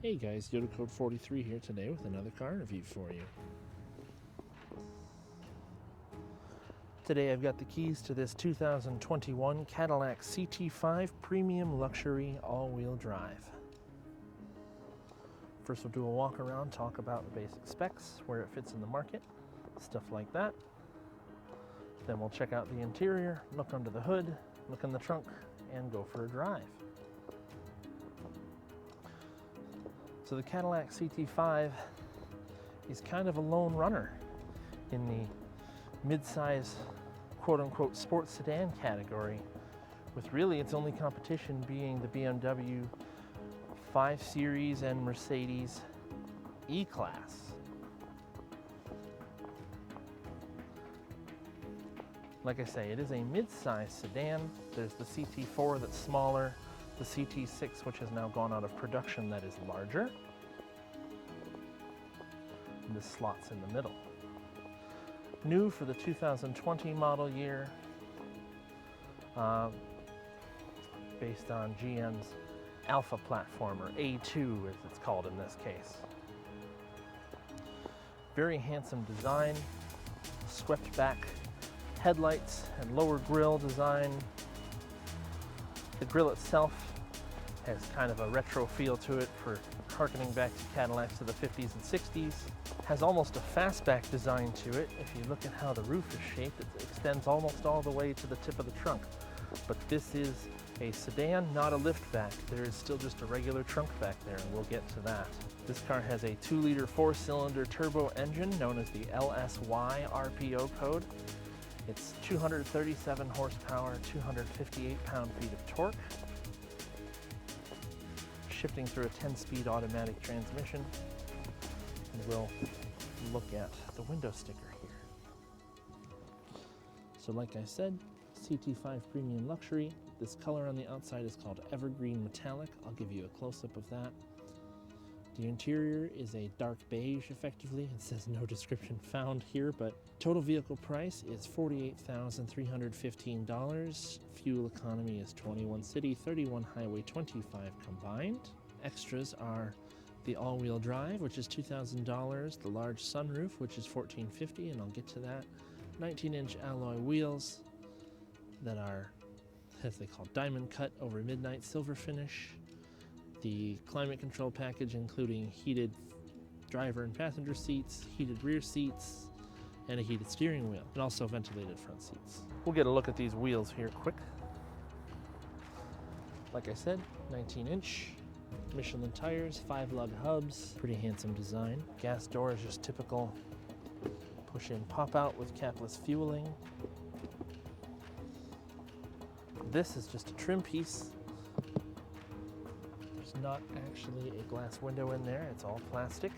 Hey guys, Yoda Code 43 here today with another car review for you. Today I've got the keys to this 2021 Cadillac CT5 Premium Luxury All-Wheel Drive. First we'll do a walk around, talk about the basic specs, where it fits in the market, stuff like that. Then we'll check out the interior, look under the hood, look in the trunk, and go for a drive. So the Cadillac CT5 is kind of a lone runner in the mid-size quote-unquote sports sedan category, with really its only competition being the BMW 5 Series and Mercedes E-Class. Like I say, it is a mid-size sedan. There's the CT4 that's smaller, the CT6, which has now gone out of production, that is larger. And this slots in the middle. New for the 2020 model year, based on GM's Alpha platform, or A2 as it's called in this case. Very handsome design, swept back headlights and lower grille design. The grille itself has kind of a retro feel to it, for harkening back to Cadillacs of the 50s and 60s. Has almost a fastback design to it. If you look at how the roof is shaped, it extends almost all the way to the tip of the trunk. But this is a sedan, not a liftback. There is still just a regular trunk back there, and we'll get to that. This car has a 2-liter 4-cylinder turbo engine known as the LSY RPO code. It's 237 horsepower, 258 pound-feet of torque. Shifting through a 10-speed automatic transmission. And we'll look at the window sticker here. So like I said, CT5 Premium Luxury. This color on the outside is called Evergreen Metallic. I'll give you a close-up of that. The interior is a dark beige, effectively. It says no description found here, but total vehicle price is $48,315. Fuel economy is 21 city, 31 highway, 25 combined. Extras are the all-wheel drive, which is $2,000, the large sunroof, which is $1,450, and I'll get to that. 19-inch alloy wheels that are, as they call, diamond cut over midnight silver finish. The climate control package, including heated driver and passenger seats, heated rear seats, and a heated steering wheel, and also ventilated front seats. We'll get a look at these wheels here quick. Like I said, 19-inch. Michelin tires, 5-lug hubs, pretty handsome design. Gas door is just typical push-in pop-out with capless fueling. This is just a trim piece. There's not actually a glass window in there, it's all plastic.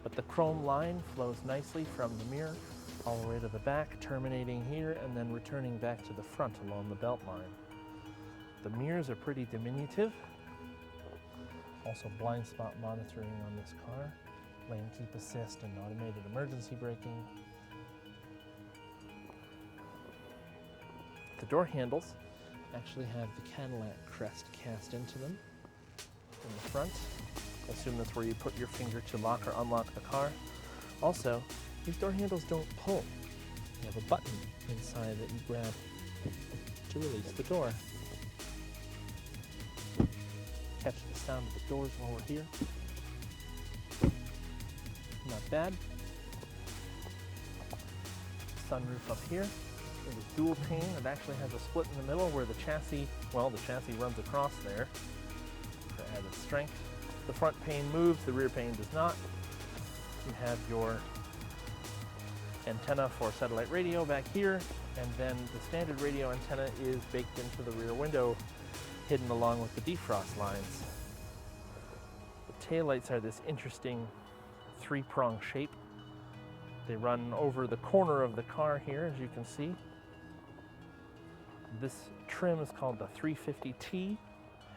But the chrome line flows nicely from the mirror all the way to the back, terminating here and then returning back to the front along the belt line. The mirrors are pretty diminutive. Also blind spot monitoring on this car, lane keep assist and automated emergency braking. The door handles actually have the Cadillac crest cast into them in the front. I assume that's where you put your finger to lock or unlock the car. Also, these door handles don't pull. You have a button inside that you grab to release the door. Catch the sound of the doors while we're here. Not bad. Sunroof up here. It is dual pane. It actually has a split in the middle where the chassis runs across there for added strength. The front pane moves, the rear pane does not. You have your antenna for satellite radio back here, and then the standard radio antenna is baked into the rear window, hidden along with the defrost lines. The taillights are this interesting 3-prong shape. They run over the corner of the car here, as you can see. This trim is called the 350T,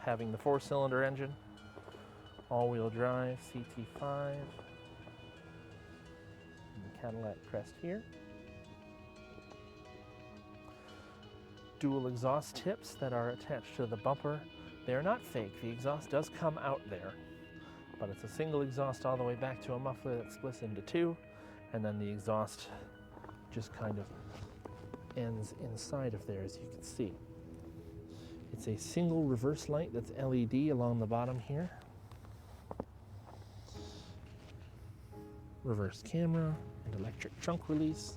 having the 4-cylinder engine, all-wheel drive, CT5, and the Cadillac crest here. Dual exhaust tips that are attached to the bumper. They are not fake. The exhaust does come out there. but it's a single exhaust all the way back to a muffler that splits into two, and then the exhaust just kind of ends inside of there, as you can see. It's a single reverse light that's LED along the bottom here. Reverse camera and electric trunk release.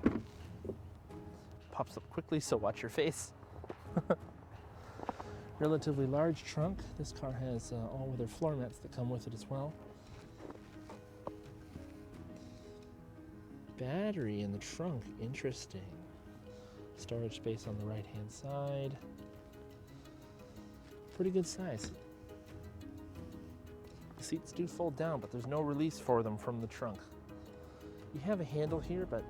Pops up quickly, so watch your face. Relatively large trunk. This car has all-weather floor mats that come with it as well. Battery in the trunk, interesting. Storage space on the right-hand side. Pretty good size. The seats do fold down, but there's no release for them from the trunk. You have a handle here, but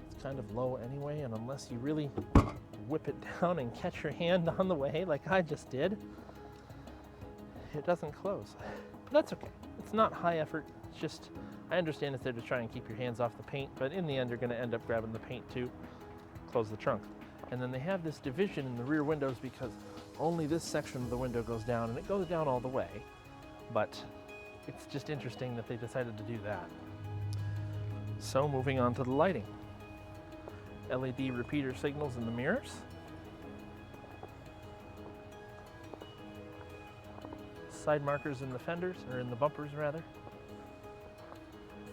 it's kind of low anyway, and unless you really whip it down and catch your hand on the way like I just did, it doesn't close. But that's okay. It's not high effort. It's just, I understand it's there to try and keep your hands off the paint, but in the end you're going to end up grabbing the paint to close the trunk. And then they have this division in the rear windows because only this section of the window goes down, and it goes down all the way, but it's just interesting that they decided to do that. So moving on to the lighting. LED repeater signals in the mirrors. Side markers in the fenders, or in the bumpers rather.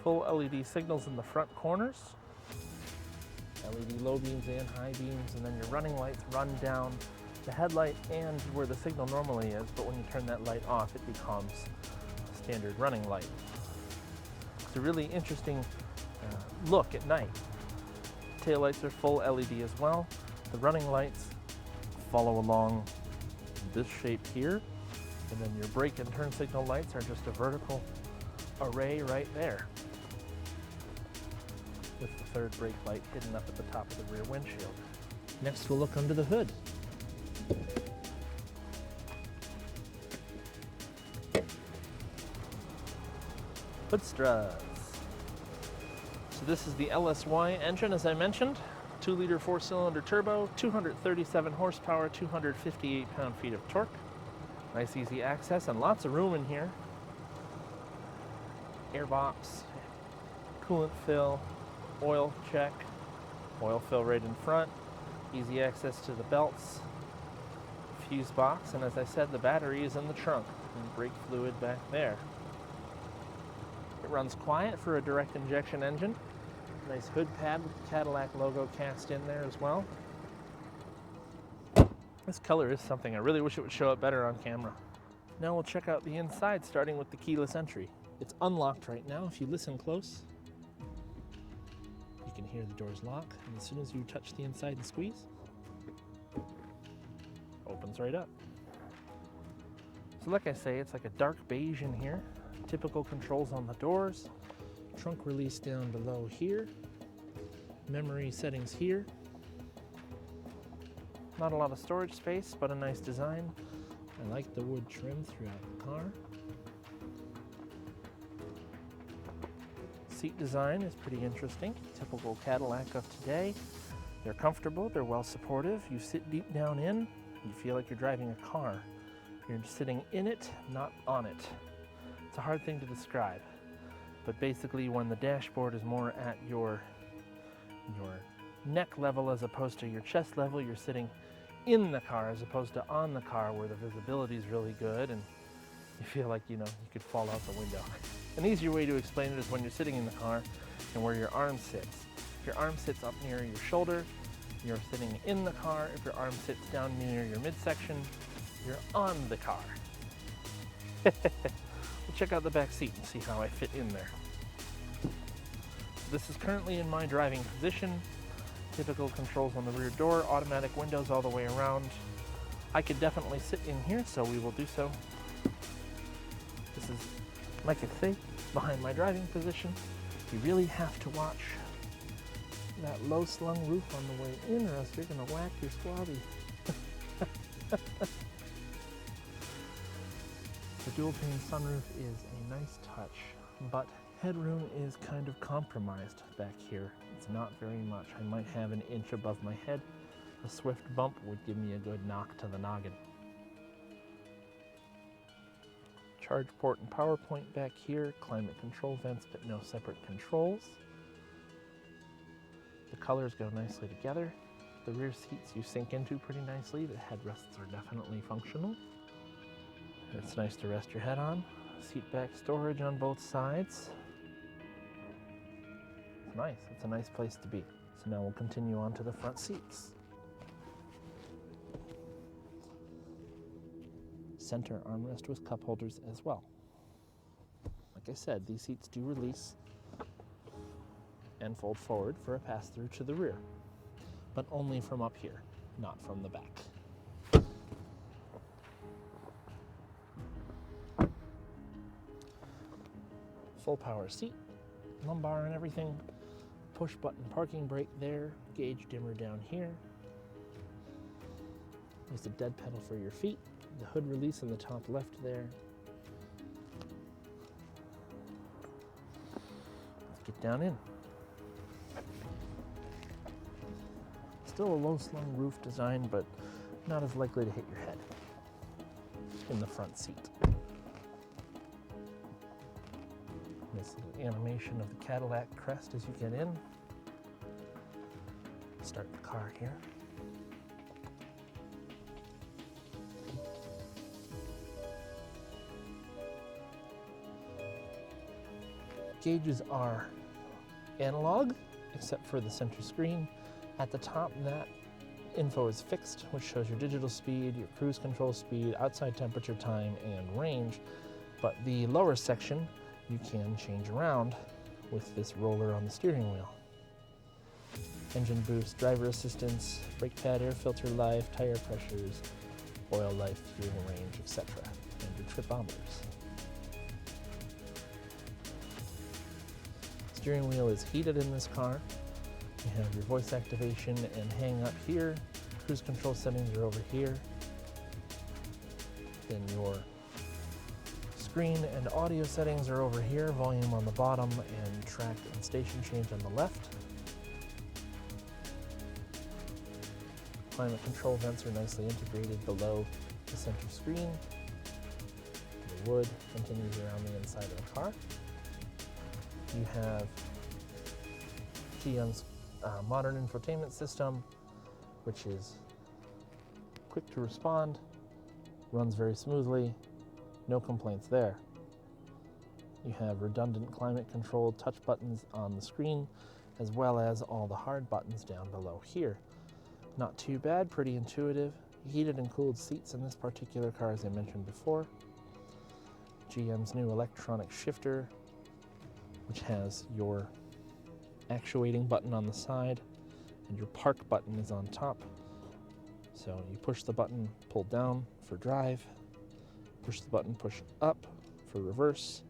Full LED signals in the front corners. LED low beams and high beams, and then your running lights run down the headlight and where the signal normally is, but when you turn that light off, it becomes a standard running light. It's a really interesting look at night. Taillights are full LED as well. The running lights follow along this shape here, and then your brake and turn signal lights are just a vertical array right there, with the third brake light hidden up at the top of the rear windshield. Next we'll look under the hood. Hood struts. So this is the LSY engine, as I mentioned. 2-liter 4-cylinder turbo, 237 horsepower, 258 pound-feet of torque. Nice easy access and lots of room in here. Air box, coolant fill, oil check, oil fill right in front, easy access to the belts, fuse box, and as I said, the battery is in the trunk and brake fluid back there. It runs quiet for a direct injection engine. Nice hood pad with the Cadillac logo cast in there as well. This color is something I really wish it would show up better on camera. Now we'll check out the inside, starting with the keyless entry. It's unlocked right now. If you listen close, you can hear the doors lock, and as soon as you touch the inside and squeeze, opens right up. So like I say, it's like a dark beige in here. Typical controls on the doors. Trunk release down below here. Memory settings here. Not a lot of storage space, but a nice design. I like the wood trim throughout the car. Seat design is pretty interesting. Typical Cadillac of today. They're comfortable, they're well supportive. You sit deep down in, you feel like you're driving a car. You're sitting in it, not on it. It's a hard thing to describe, but basically when the dashboard is more at your neck level as opposed to your chest level, you're sitting in the car as opposed to on the car, where the visibility is really good and you feel like, you could fall out the window. An easier way to explain it is when you're sitting in the car and where your arm sits. If your arm sits up near your shoulder, you're sitting in the car. If your arm sits down near your midsection, you're on the car. We'll check out the back seat and see how I fit in there. This is currently in my driving position. Typical controls on the rear door, automatic windows all the way around. I could definitely sit in here, so we will do so. This is, like I say, behind my driving position. You really have to watch that low slung roof on the way in, or else you're gonna whack your squabby. The dual pane sunroof is a nice touch, but headroom is kind of compromised back here. It's not very much. I might have an inch above my head. A swift bump would give me a good knock to the noggin. Charge port and power point back here, climate control vents but no separate controls. The colors go nicely together. The rear seats you sink into pretty nicely. The headrests are definitely functional. It's nice to rest your head on. Seat back storage on both sides. It's nice. It's a nice place to be. So now we'll continue on to the front seats. Center armrest with cup holders as well. Like I said, these seats do release and fold forward for a pass-through to the rear, but only from up here, not from the back. Full power seat, lumbar and everything, push button parking brake there, gauge dimmer down here. There's the dead pedal for your feet, the hood release in the top left there. Let's get down in. Still a low slung roof design, but not as likely to hit your head in the front seat. This little animation of the Cadillac crest as you get in. Start the car here. Gauges are analog, except for the center screen. At the top, that info is fixed, which shows your digital speed, your cruise control speed, outside temperature, time, and range. But the lower section, you can change around with this roller on the steering wheel. Engine boost, driver assistance, brake pad, air filter life, tire pressures, oil life, fuel range, etc. And your tripometers. Steering wheel is heated in this car. You have your voice activation and hang up here. Cruise control settings are over here. Then your screen and audio settings are over here. Volume on the bottom and track and station change on the left. Climate control vents are nicely integrated below the center screen. The wood continues around the inside of the car. You have GM's modern infotainment system, which is quick to respond, runs very smoothly, no complaints there. You have redundant climate control touch buttons on the screen, as well as all the hard buttons down below here. Not too bad, pretty intuitive. Heated and cooled seats in this particular car, as I mentioned before. GM's new electronic shifter, which has your actuating button on the side and your park button is on top. So you push the button, pull down for drive, push the button, push up for reverse,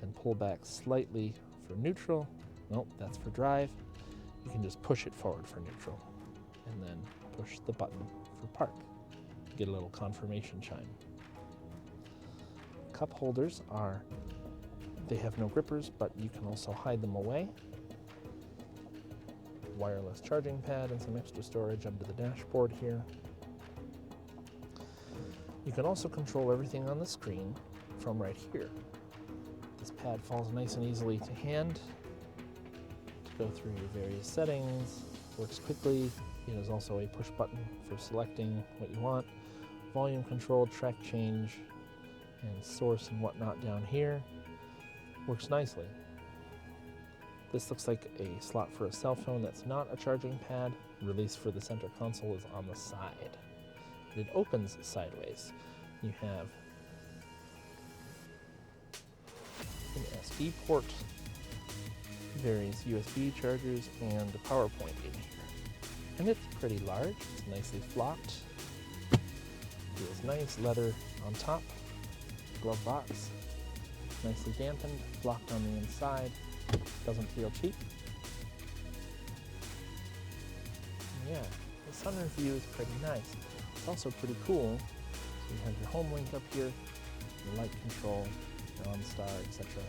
and pull back slightly for neutral. Nope, that's for drive. You can just push it forward for neutral and then push the button for park. Get a little confirmation chime. Cup holders they have no grippers, but you can also hide them away. Wireless charging pad and some extra storage under the dashboard here. You can also control everything on the screen from right here. This pad falls nice and easily to hand to go through your various settings. Works quickly. It is also a push button for selecting what you want. Volume control, track change, and source and whatnot down here. Works nicely. This looks like a slot for a cell phone that's not a charging pad. Release for the center console is on the side. It opens sideways. You have an SD port, various USB chargers, and a power point in here. And it's pretty large. It's nicely flocked. Feels nice. Leather on top. Glove box. Nicely dampened. Blocked on the inside. Doesn't feel cheap. Yeah, the sunroof view is pretty nice. It's also pretty cool. So you have your home link up here, your light control, your OnStar, etc.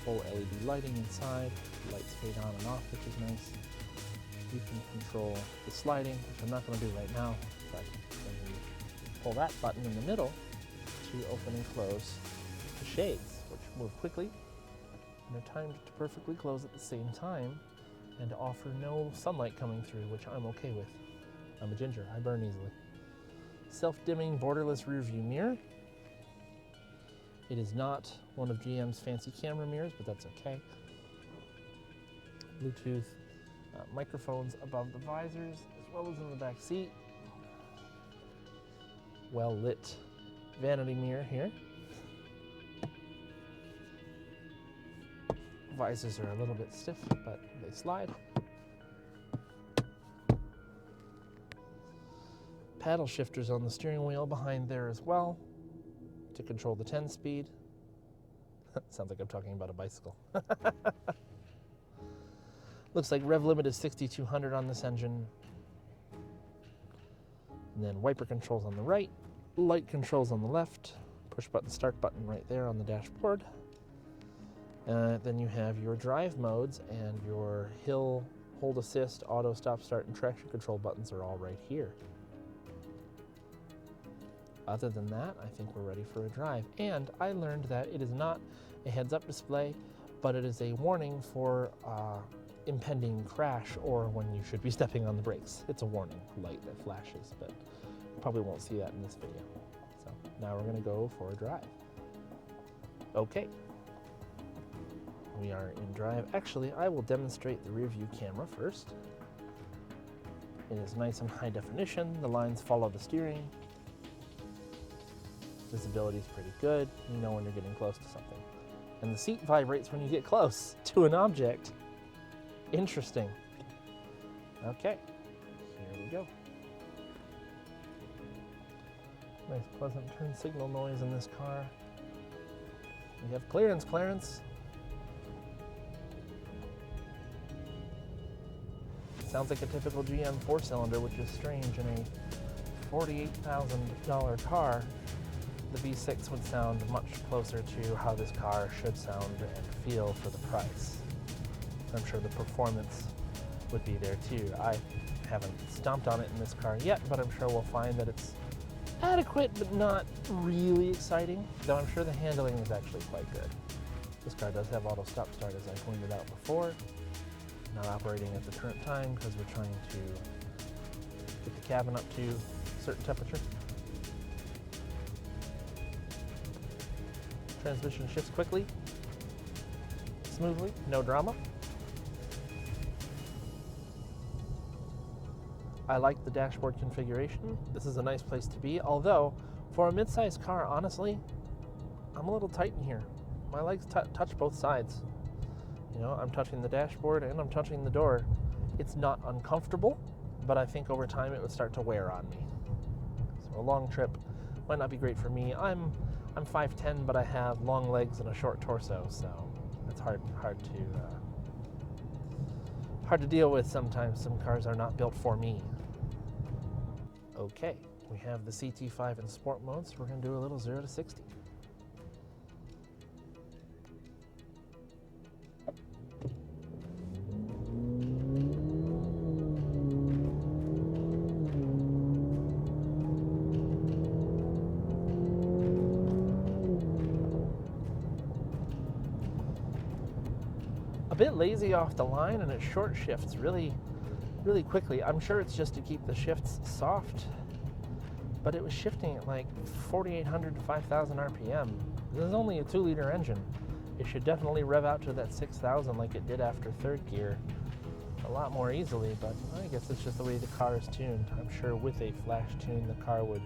Full LED lighting inside. The lights fade on and off, which is nice. You can control the sliding, which I'm not going to do right now, but when you pull that button in the middle to open and close the shades, which move quickly and are timed to perfectly close at the same time and to offer no sunlight coming through, which I'm okay with. I'm a ginger, I burn easily. Self-dimming borderless rear view mirror. It is not one of GM's fancy camera mirrors, but that's okay. Bluetooth microphones above the visors, as well as in the back seat. Well-lit vanity mirror here. Visors are a little bit stiff, but they slide. Paddle shifters on the steering wheel behind there as well to control the 10-speed. Sounds like I'm talking about a bicycle. Looks like rev limit is 6,200 on this engine. And then wiper controls on the right, light controls on the left, push button start button right there on the dashboard. Then you have your drive modes, and your hill, hold assist, auto stop start, and traction control buttons are all right here. Other than that, I think we're ready for a drive. And I learned that it is not a heads-up display, but it is a warning for impending crash or when you should be stepping on the brakes. It's a warning light that flashes, but you probably won't see that in this video. So now we're going to go for a drive. Okay. We are in drive. Actually, I will demonstrate the rear view camera first. It is nice and high definition. The lines follow the steering. Visibility is pretty good. You know when you're getting close to something. And the seat vibrates when you get close to an object. Interesting. Okay, here we go. Nice pleasant turn signal noise in this car. We have clearance. Sounds like a typical GM 4-cylinder, which is strange. In a $48,000 car, the V6 would sound much closer to how this car should sound and feel for the price. I'm sure the performance would be there too. I haven't stomped on it in this car yet, but I'm sure we'll find that it's adequate but not really exciting, though I'm sure the handling is actually quite good. This car does have auto stop start, as I pointed out before. Not operating at the current time because we're trying to get the cabin up to a certain temperature. Transmission shifts quickly, smoothly, no drama. I like the dashboard configuration. This is a nice place to be, although for a mid-sized car, honestly, I'm a little tight in here. My legs touch both sides. You know, I'm touching the dashboard and I'm touching the door. It's not uncomfortable, but I think over time it would start to wear on me. So a long trip might not be great for me. I'm 5'10", but I have long legs and a short torso, so it's hard to deal with sometimes. Some cars are not built for me. Okay, we have the CT5 in sport mode, so we're going to do a little 0 to 60. A bit lazy off the line, and it short shifts really quickly. I'm sure it's just to keep the shifts soft, but it was shifting at like 4,800 to 5,000 RPM. This is only a 2-liter engine. It should definitely rev out to that 6,000 like it did after third gear a lot more easily, but I guess it's just the way the car is tuned. I'm sure with a flash tune, the car would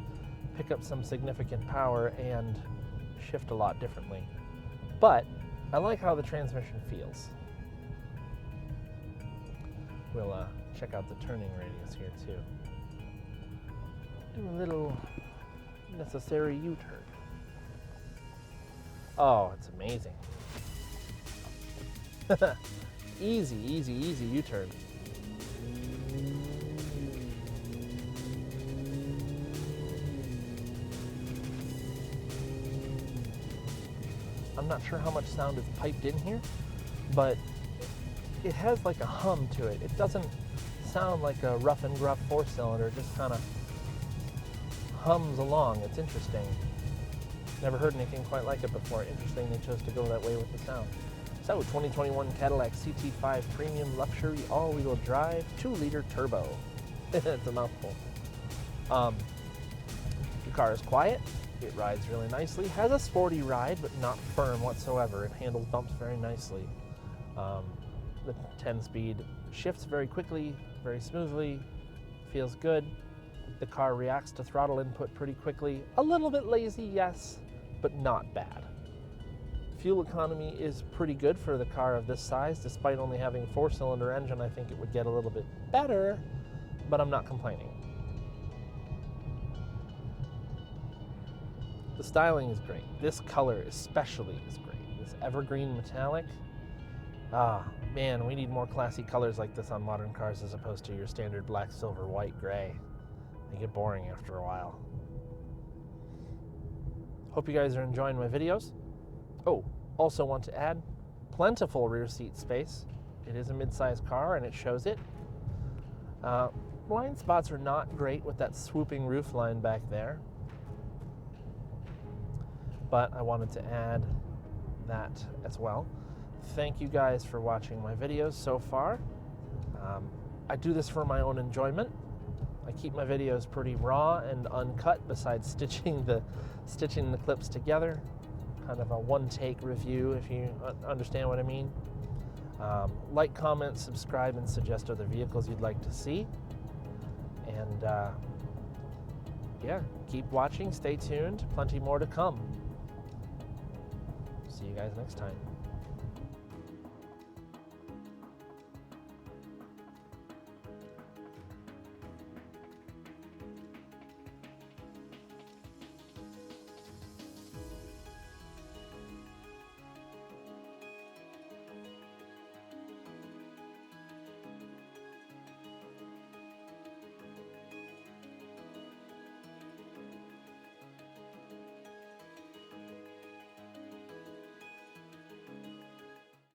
pick up some significant power and shift a lot differently. But I like how the transmission feels. We'll check out the turning radius here too. Do a little necessary U-turn. Oh, it's amazing. Easy U-turn. I'm not sure how much sound is piped in here, but it has like a hum to it. It doesn't sound like a rough and gruff 4-cylinder, it just kind of hums along. It's interesting. Never heard anything quite like it before. Interesting they chose to go that way with the sound. So, 2021 Cadillac CT5 Premium Luxury All-Wheel Drive 2-liter turbo. It's a mouthful. The car is quiet. It rides really nicely. Has a sporty ride, but not firm whatsoever. It handles bumps very nicely. The 10-speed shifts very quickly, very smoothly. Feels good. The car reacts to throttle input pretty quickly. A little bit lazy, yes, but not bad. Fuel economy is pretty good for the car of this size. Despite only having a 4-cylinder engine, I think it would get a little bit better, but I'm not complaining. The styling is great. This color especially is great. This evergreen metallic. Ah, man, we need more classy colors like this on modern cars as opposed to your standard black, silver, white, gray. They get boring after a while. Hope you guys are enjoying my videos. Oh, also want to add, plentiful rear seat space. It is a mid-sized car and it shows it. Blind spots are not great with that swooping roof line back there, but I wanted to add that as well. Thank you guys for watching my videos so far. I do this for my own enjoyment. I keep my videos pretty raw and uncut besides stitching the clips together. Kind of a one-take review, if you understand what I mean. Like, comment, subscribe, and suggest other vehicles you'd like to see. And yeah, keep watching, stay tuned, plenty more to come. See you guys next time.